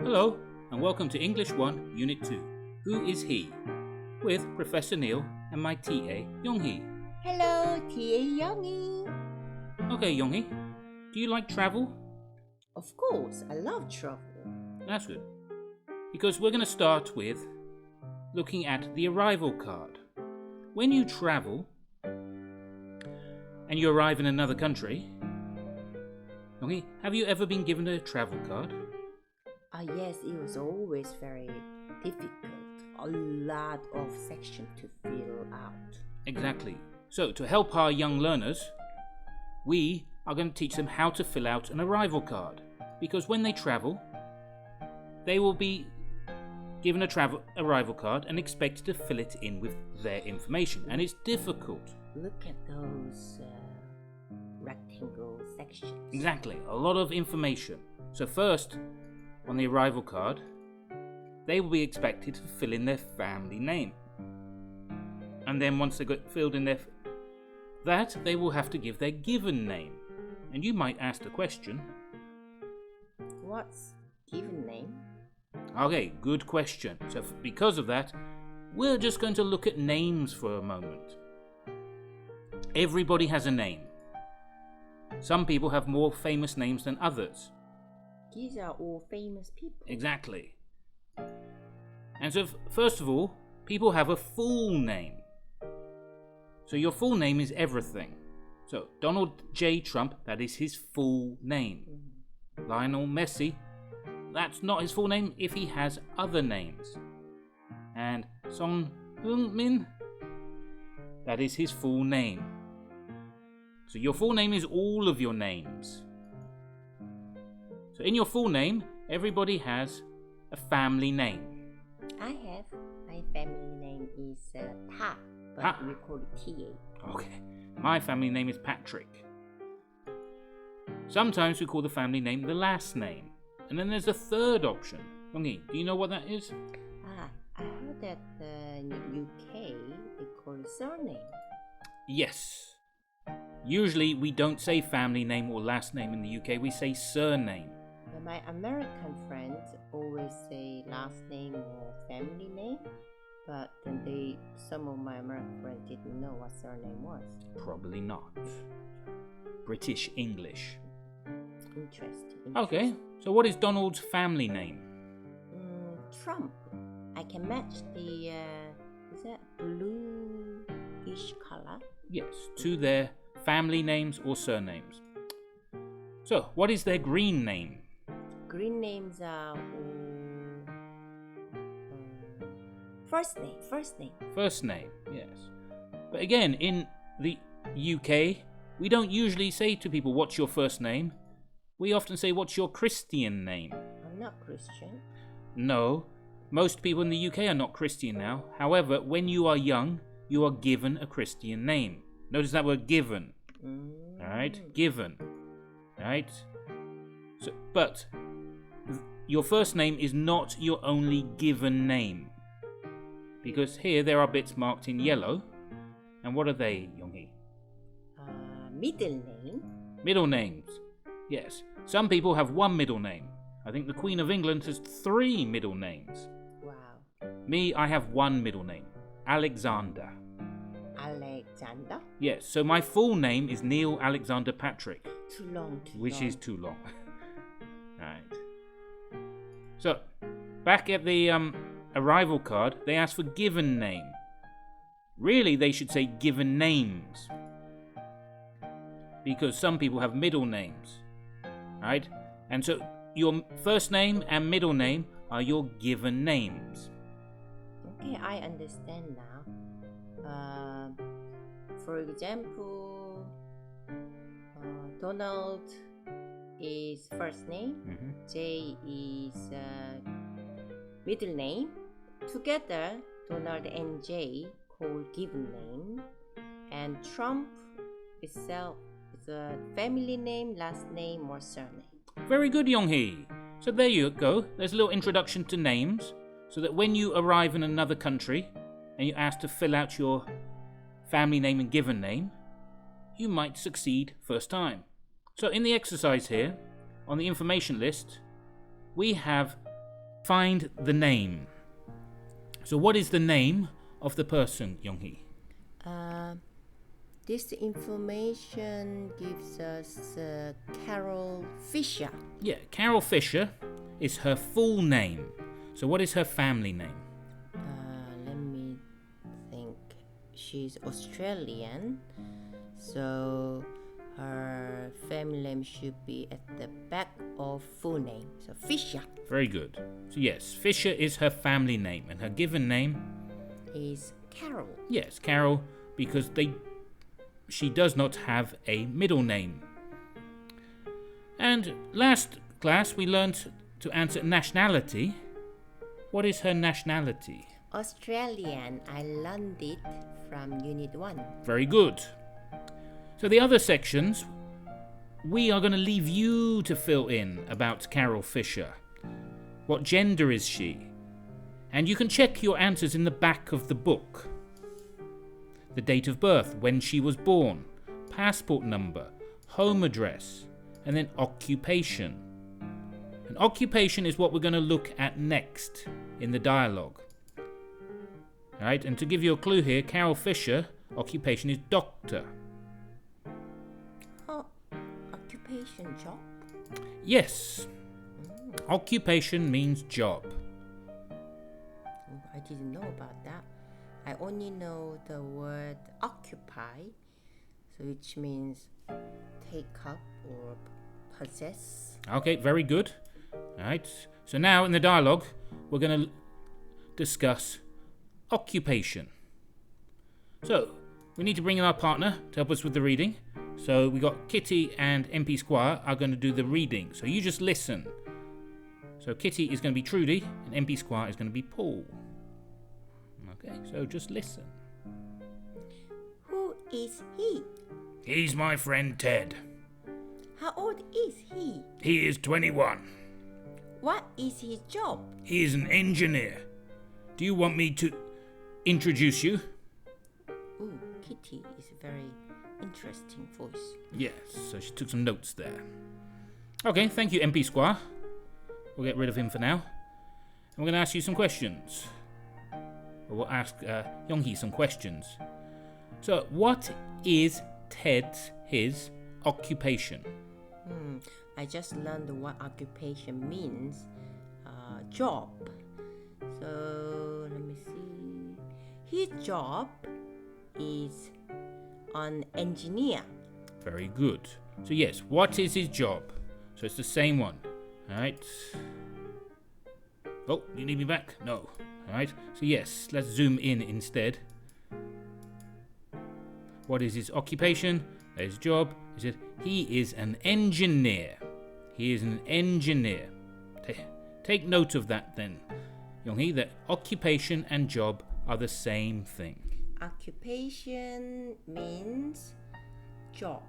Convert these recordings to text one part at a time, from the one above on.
Hello, and welcome to English 1, Unit 2. Who is he? With Professor Neil and my TA, Yonghee. Hello, TA Youngie. Okay, Yonghee, do you like travel? Of course, I love travel. That's good. Because we're going to start with looking at the arrival card. When you travel and you arrive in another country, Yonghee, have you ever been given a travel card? Yes, it was always very difficult. A lot of section to fill out. Exactly. So, to help our young learners, we are going to teach them how to fill out an arrival card. Because when they travel, they will be given a arrival card and expected to fill it in with their information. And it's difficult. Look at those rectangle sections. Exactly. A lot of information. So first, on the arrival card, they will be expected to fill in their family name. And then once they got filled in that, they will have to give their given name. And you might ask the question, What's given name? okay, good question. So because of that, we're just going to look at names for a moment. Everybody has a name. Some people have more famous names than others. These are all famous people. Exactly. And so first of all, people have a full name. So your full name is everything. So Donald J. Trump, that is his full name. Lionel Messi, that's not his full name if he has other names. And Son Heung-min, that is his full name. So your full name is all of your names. So in your full name, everybody has a family name. I have. My family name is Ta, but Ta. we call it TA. Okay, my family name is Patrick. Sometimes we call the family name the last name. And then there's a third option. Yonghee, do you know what that is? I heard that in the UK they call it surname. Yes. Usually we don't say family name or last name in the UK, we say surname. My American friends always say last name or family name, but then some of my American friends didn't know what surname was. Probably not. British English. Interesting. Okay, so what is Donald's family name? Trump. I can match the, is that bluish color? Yes, to their family names or surnames. So, what is their green name? Green names are first name. First name, yes. But again, in the UK, we don't usually say to people, what's your first name? We often say, what's your Christian name? I'm not Christian. No, most people in the UK are not Christian now. However, when you are young, you are given a Christian name. Notice that word given. Alright? Given. Alright? So, but your first name is not your only given name. Because here there are bits marked in yellow. And what are they, Yonghee? Middle name. Middle names. Yes. Some people have one middle name. I think the Queen of England has 3 middle names. Wow. Me, I have one middle name. Alexander. Alexander? Yes, so my full name is Neil Alexander Patrick. Too long. Which is too long. Right. So, back at the arrival card, they ask for given name. Really, they should say given names. Because some people have middle names. Right? And so, your first name and middle name are your given names. Okay, I understand now. For example, Donald is first name, J is middle name. Together, Donald and J call given name, and Trump itself is a family name, last name, or surname. Very good, Yonghee. So there you go. There's a little introduction to names, so that when you arrive in another country and you're asked to fill out your family name and given name, you might succeed first time. So in the exercise here, on the information list, we have find the name. So what is the name of the person, Young-hee? This information gives us Carol Fisher. Yeah, Carol Fisher is her full name. So what is her family name? Let me think. She's Australian, so her family name should be at the back of full name. So Fisher Very good. So yes, Fisher is her family name, and her given name is Carol. Yes, Carol, because she does not have a middle name. And last class we learned to answer nationality. What is her nationality? Australian. I learned it from Unit 1. Very good. So the other sections, we are going to leave you to fill in about Carol Fisher. What gender is she? And you can check your answers in the back of the book. The date of birth, when she was born, passport number, home address, and then occupation. And occupation is what we're going to look at next in the dialogue. Alright, and to give you a clue here, Carol Fisher, occupation is doctor. Oh, occupation job? Yes. Occupation means job. I didn't know about that. I only know the word occupy, so which means take up or possess. Okay, very good. Alright, so now in the dialogue, we're going to discuss occupation. So, we need to bring in our partner to help us with the reading. So, we got Kitty and MP Squire are going to do the reading. So, you just listen. So, Kitty is going to be Trudy, and MP Squire is going to be Paul. Okay, so just listen. Who is he? He's my friend Ted. How old is he? He is 21. What is his job? He is an engineer. Do you want me to introduce you? Ooh, Kitty is a very interesting voice. Yes, so she took some notes there. Okay, thank you, MP Squire. We'll get rid of him for now. And we're going to ask you some questions. Or we'll ask Young-hee some questions. So, what is his occupation? I just learned what occupation means. Job. So let me see. His job is an engineer. Very good. So yes, what is his job? So it's the same one. Alright. Oh, you need me back? No. Alright. So yes, let's zoom in instead. What is his occupation? His job? He is an engineer. He is an engineer. Take note of that then, Young-hee, that occupation and job are the same thing. Occupation means job.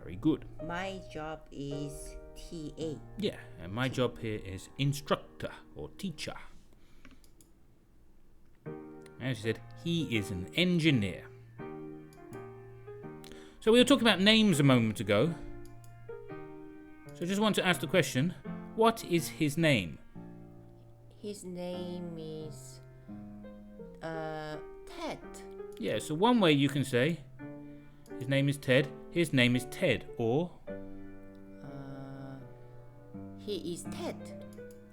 Very good. My job is TA. Yeah, and my job here is instructor or teacher. As you said, he is an engineer. So we were talking about names a moment ago. So I just want to ask the question, what is his name? His name is Ted. Yeah, so one way you can say his name is Ted, his name is Ted, or he is Ted.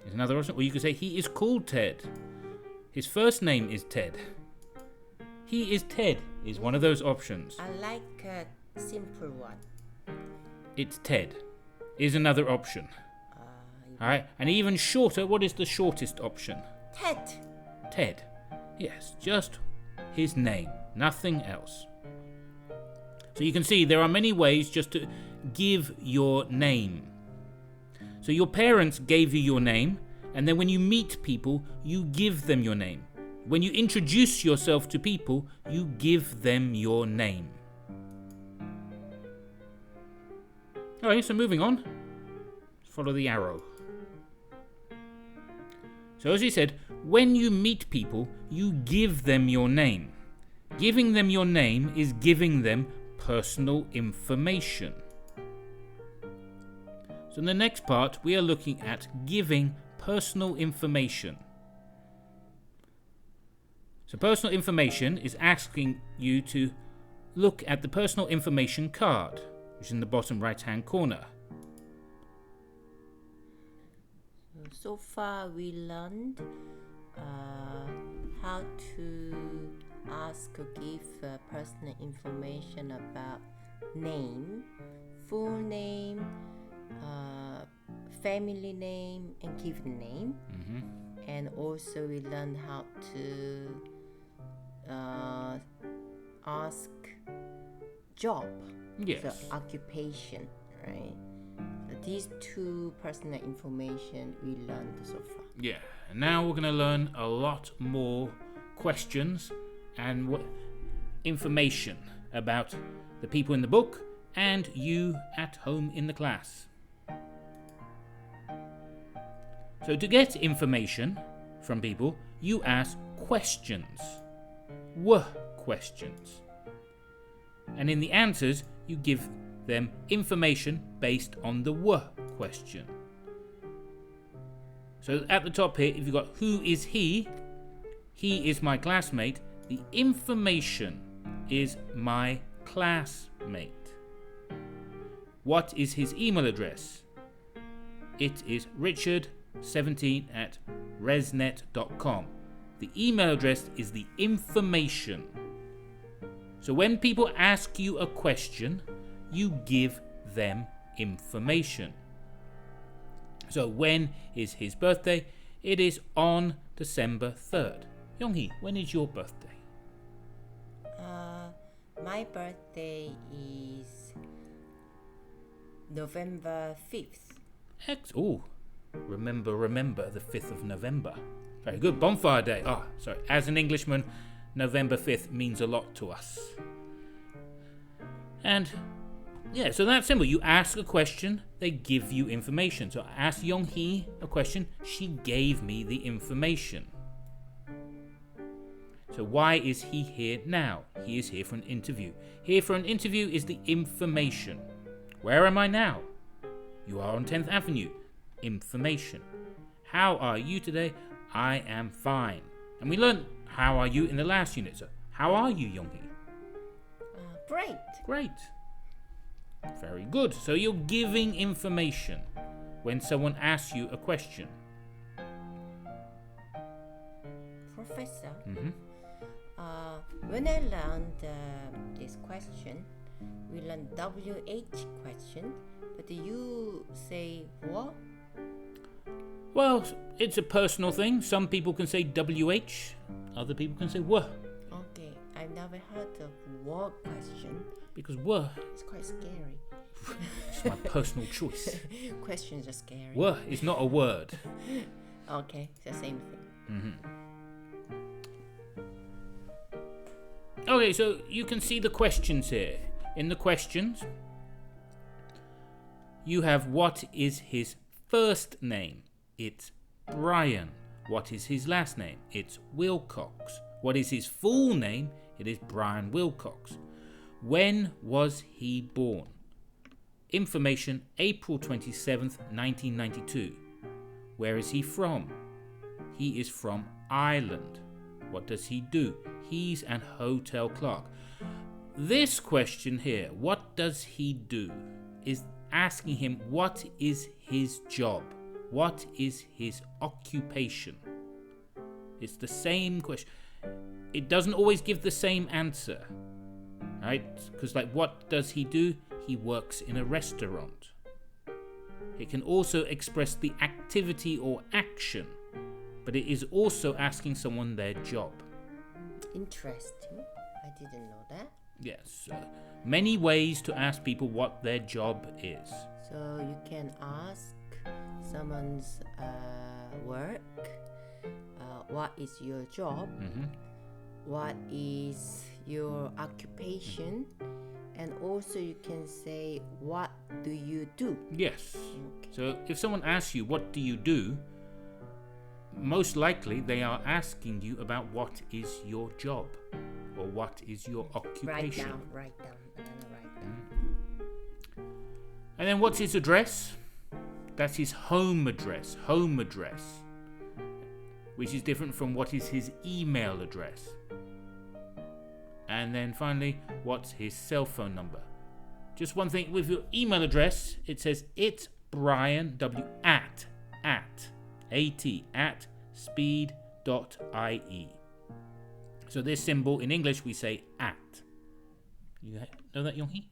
There's another option, or you could say he is called Ted. His first name is Ted. He is Ted is one of those options. I like a simple one. It's Ted is another option. Alright, and even shorter, what is the shortest option? Ted. Ted. Yes, just his name, nothing else. So you can see there are many ways just to give your name. So your parents gave you your name, and then when you meet people, you give them your name. When you introduce yourself to people, you give them your name. Alright, so moving on. Follow the arrow. So as you said, when you meet people, you give them your name. Giving them your name is giving them personal information. So in the next part, we are looking at giving personal information. So personal information is asking you to look at the personal information card, which is in the bottom right-hand corner. So far we learned how to ask or give personal information about name, full name, family name, and given name. And also we learned how to ask job, Yes. so occupation, right? So these two personal information we learned so far. Yeah, and now we're going to learn a lot more questions and information about the people in the book and you at home in the class. So to get information from people, you ask questions. Questions. And in the answers, you give them information based on the question. So at the top here, if you've got who is he is my classmate, the information is my classmate. What is his email address? It is richard17@resnet.com. The email address is the information. So when people ask you a question, you give them information. So when is his birthday? It is on December 3rd. Younghee, when is your birthday? My birthday is November 5th. Remember the 5th of November. Very good. Bonfire day. Sorry. As an Englishman, November 5th means a lot to us. And yeah, so that's simple. You ask a question, they give you information. So I asked Younghee a question, she gave me the information. So why is he here now? He is here for an interview. Here for an interview is the information. Where am I now? You are on 10th Avenue. Information. How are you today? I am fine. And we learned how are you in the last unit. So how are you, Younghee? Great. Great. Very good. So you're giving information when someone asks you a question. Professor, when I learned this question, we learned WH question, but you say what? Well, it's a personal thing. Some people can say WH, other people can say WH. Okay, I've never heard of what question. Because WH It's quite scary. is my personal choice. Questions are scary. WH is not a word. Okay, it's the same thing. Okay, so you can see the questions here. In the questions, you have what is his first name? It's Brian. What is his last name? It's Wilcox. What is his full name? It is Brian Wilcox. When was he born? Information, April 27th, 1992. Where is he from? He is from Ireland. What does he do? He's an hotel clerk. This question here, what does he do, is asking him what is his job? What is his occupation? It's the same question. It doesn't always give the same answer, right? Because like, what does he do? He works in a restaurant. It can also express the activity or action, but it is also asking someone their job. Interesting. I didn't know that. Yes, many ways to ask people what their job is. So you can ask someone's work, what is your job, what is your occupation, and also you can say what do you do. Yes. Okay. So if someone asks you what do you do, most likely they are asking you about what is your job or what is your occupation. Write down. And then what's his address? That's his home address, which is different from what is his email address. And then finally, what's his cell phone number? Just one thing with your email address, it says it's Brian W at speed.ie. So this symbol in English we say at. You know that, Yonghee?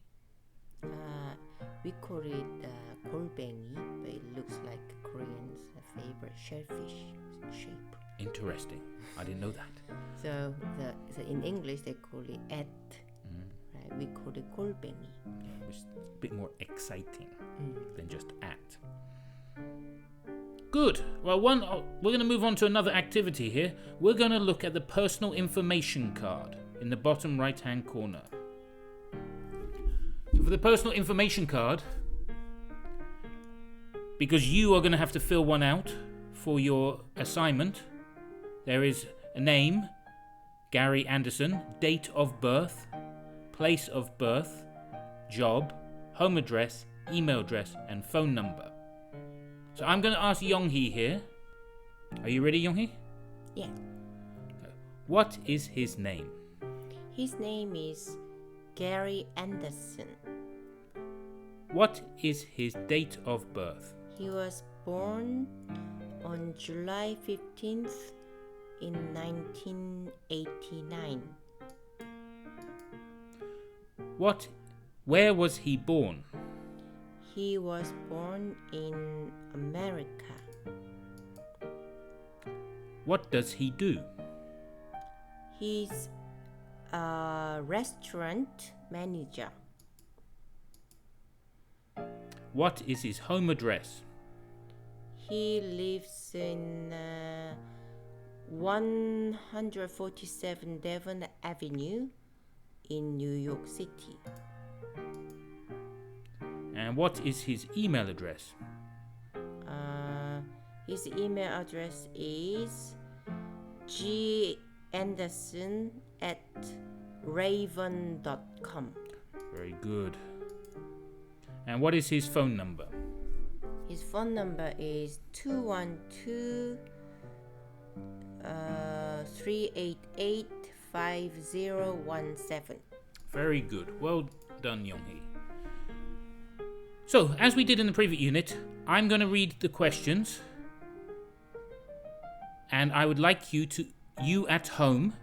We call it 골뱅이, but it looks like Koreans' favorite shellfish shape. Interesting. I didn't know that. So in English they call it at. Right? We call it 골뱅이. Yeah, which is a bit more exciting than just at. Good. Well, we're going to move on to another activity here. We're going to look at the personal information card in the bottom right-hand corner. So for the personal information card, because you are going to have to fill one out for your assignment, there is a name, Gary Anderson, date of birth, place of birth, job, home address, email address, and phone number. So I'm going to ask Yonghee here. Are you ready, Yonghee? Yeah. What is his name? His name is Gary Anderson. What is his date of birth? He was born on July 15th in 1989. Where was he born? He was born in America. What does he do? He's a restaurant manager. What is his home address? He lives in 147 Devon Avenue in New York City. And what is his email address? His email address is ganderson@raven.com. Very good. And what is his phone number? His phone number is 212-388-5017. Very good. Well done, Yonghee. So, as we did in the previous unit, I'm going to read the questions. And I would like you at home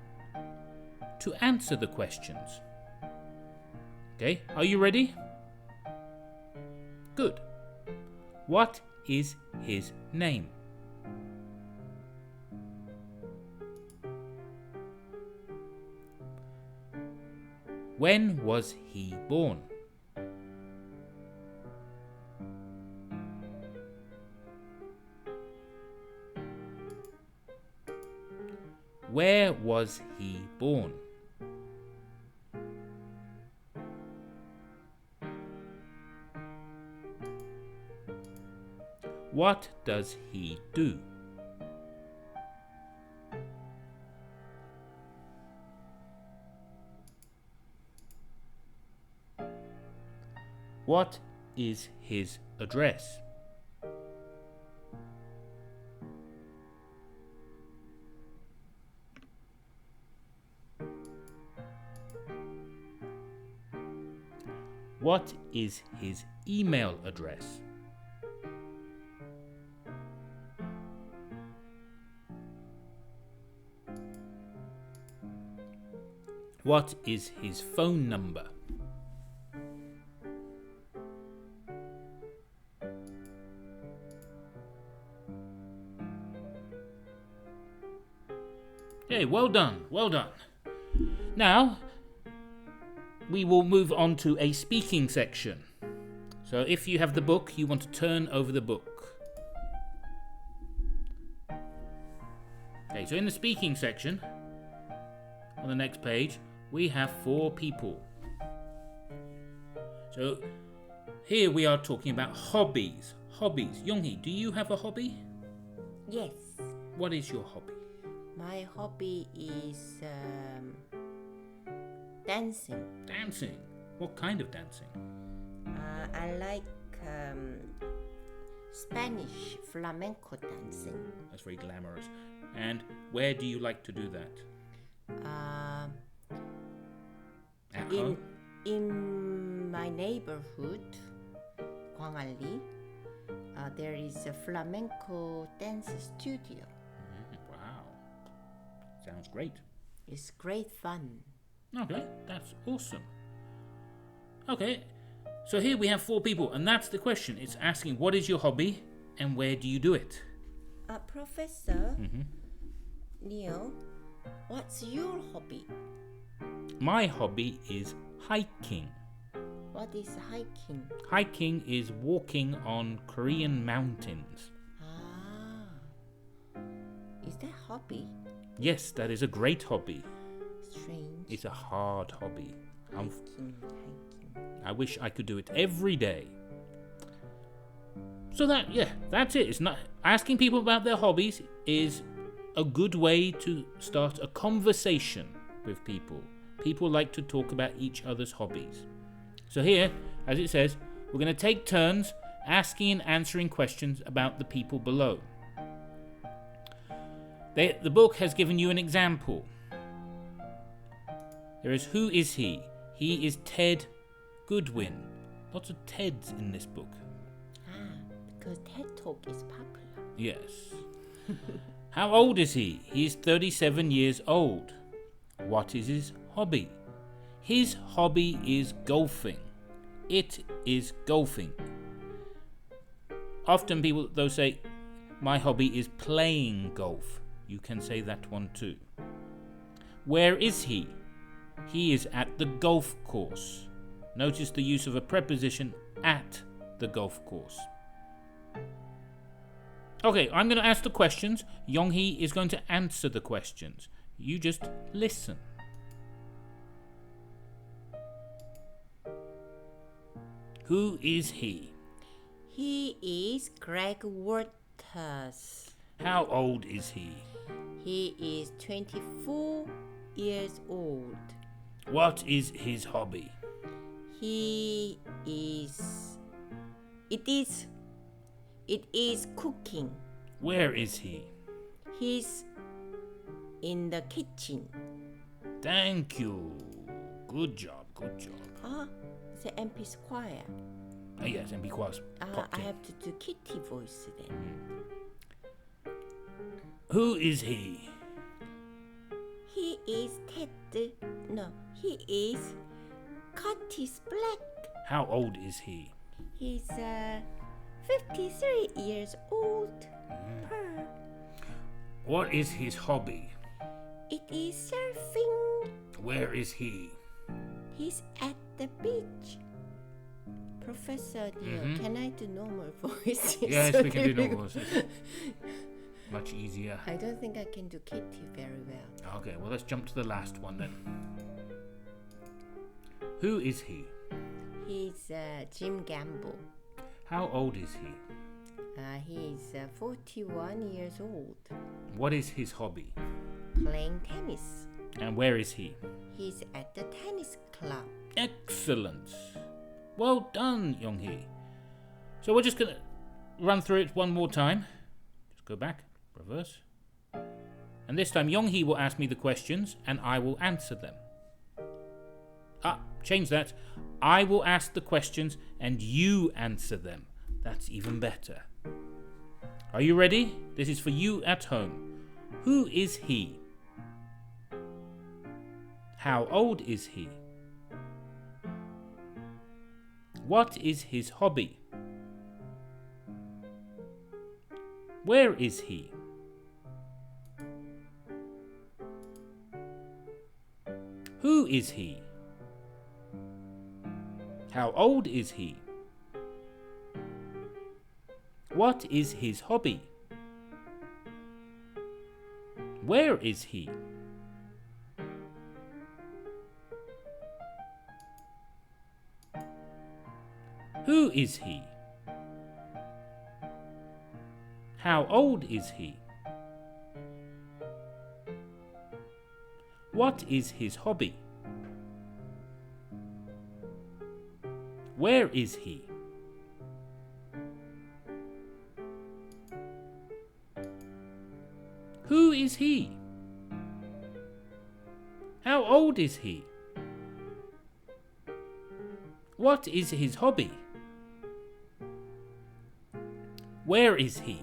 to answer the questions. Okay, are you ready? Good. What is his name? When was he born? Where was he born? What does he do? What is his address? What is his email address? What is his phone number? Okay, well done, well done. Now, we will move on to a speaking section. So if you have the book, you want to turn over the book. Okay, so in the speaking section, on the next page, we have 4 people. So here we are talking about hobbies. Hobbies. Yonghee, do you have a hobby? Yes. What is your hobby? My hobby is dancing. Dancing. What kind of dancing? I like Spanish flamenco dancing. That's very glamorous. And where do you like to do that? At home? In my neighborhood, Gwangalli, there is a flamenco dance studio. Wow. Sounds great. It's great fun. Okay, that's awesome. Okay, so here we have 4 people, and that's the question. It's asking, what is your hobby and where do you do it? Professor Neil, what's your hobby? My hobby is hiking. What is hiking? Hiking is walking on Korean mountains. Is that hobby? Yes, that is a great hobby. Strange. It's a hard hobby. Hiking. I wish I could do it every day. So that's it. It's not asking people about their hobbies is a good way to start a conversation with people. People like to talk about each other's hobbies. So here, as it says, we're going to take turns asking and answering questions about the people below. The book has given you an example. There is, who is he? He is Ted Goodwin. Lots of Teds in this book. Because TED Talk is popular. Yes. How old is he? He is 37 years old. What is his hobby? His hobby is golfing. It is golfing. Often people, they'll say, my hobby is playing golf. You can say that one too. Where is he? He is at the golf course. Notice the use of a preposition, at the golf course. Okay, I'm going to ask the questions. Yonghee is going to answer the questions. You just listen. Who is he? He is Greg Waters. How old is he? He is 24 years old. What is his hobby? It is cooking. Where is he? He's in the kitchen. Thank you. Good job. The MP Squire. Yes, and because I have to do kitty voice then. Who is he? He is he is Curtis Black. How old is he? He's 53 years old. What is his hobby? It is surfing. Where is he? He's at the beach. Professor Neil, can I do normal voices? Yes, we can do normal voices. Much easier. I don't think I can do kitty very well. Okay, well let's jump to the last one then. Who is he? He's Jim Gamble. How old is he? He's 41 years old. What is his hobby? Playing tennis. And where is he? He's at the tennis club. Excellent. Well done, Yonghee. So we're just going to run through it one more time. Just go back, reverse. And this time Yonghee will ask me the questions and I will answer them. Change that. I will ask the questions and you answer them. That's even better. Are you ready? This is for you at home. Who is he? How old is he? What is his hobby? Where is he? Who is he? How old is he? What is his hobby? Where is he? Who is he? How old is he? What is his hobby? Where is he? Who is he? How old is he? What is his hobby? Where is he?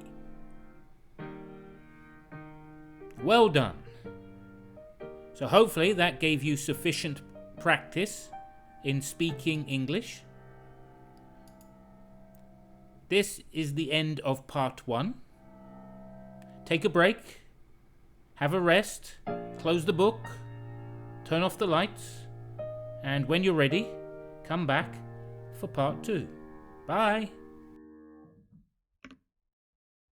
Well done. So hopefully that gave you sufficient practice in speaking English. This is the end of part 1. Take a break, have a rest, close the book, turn off the lights, and when you're ready, come back for part 2. Bye.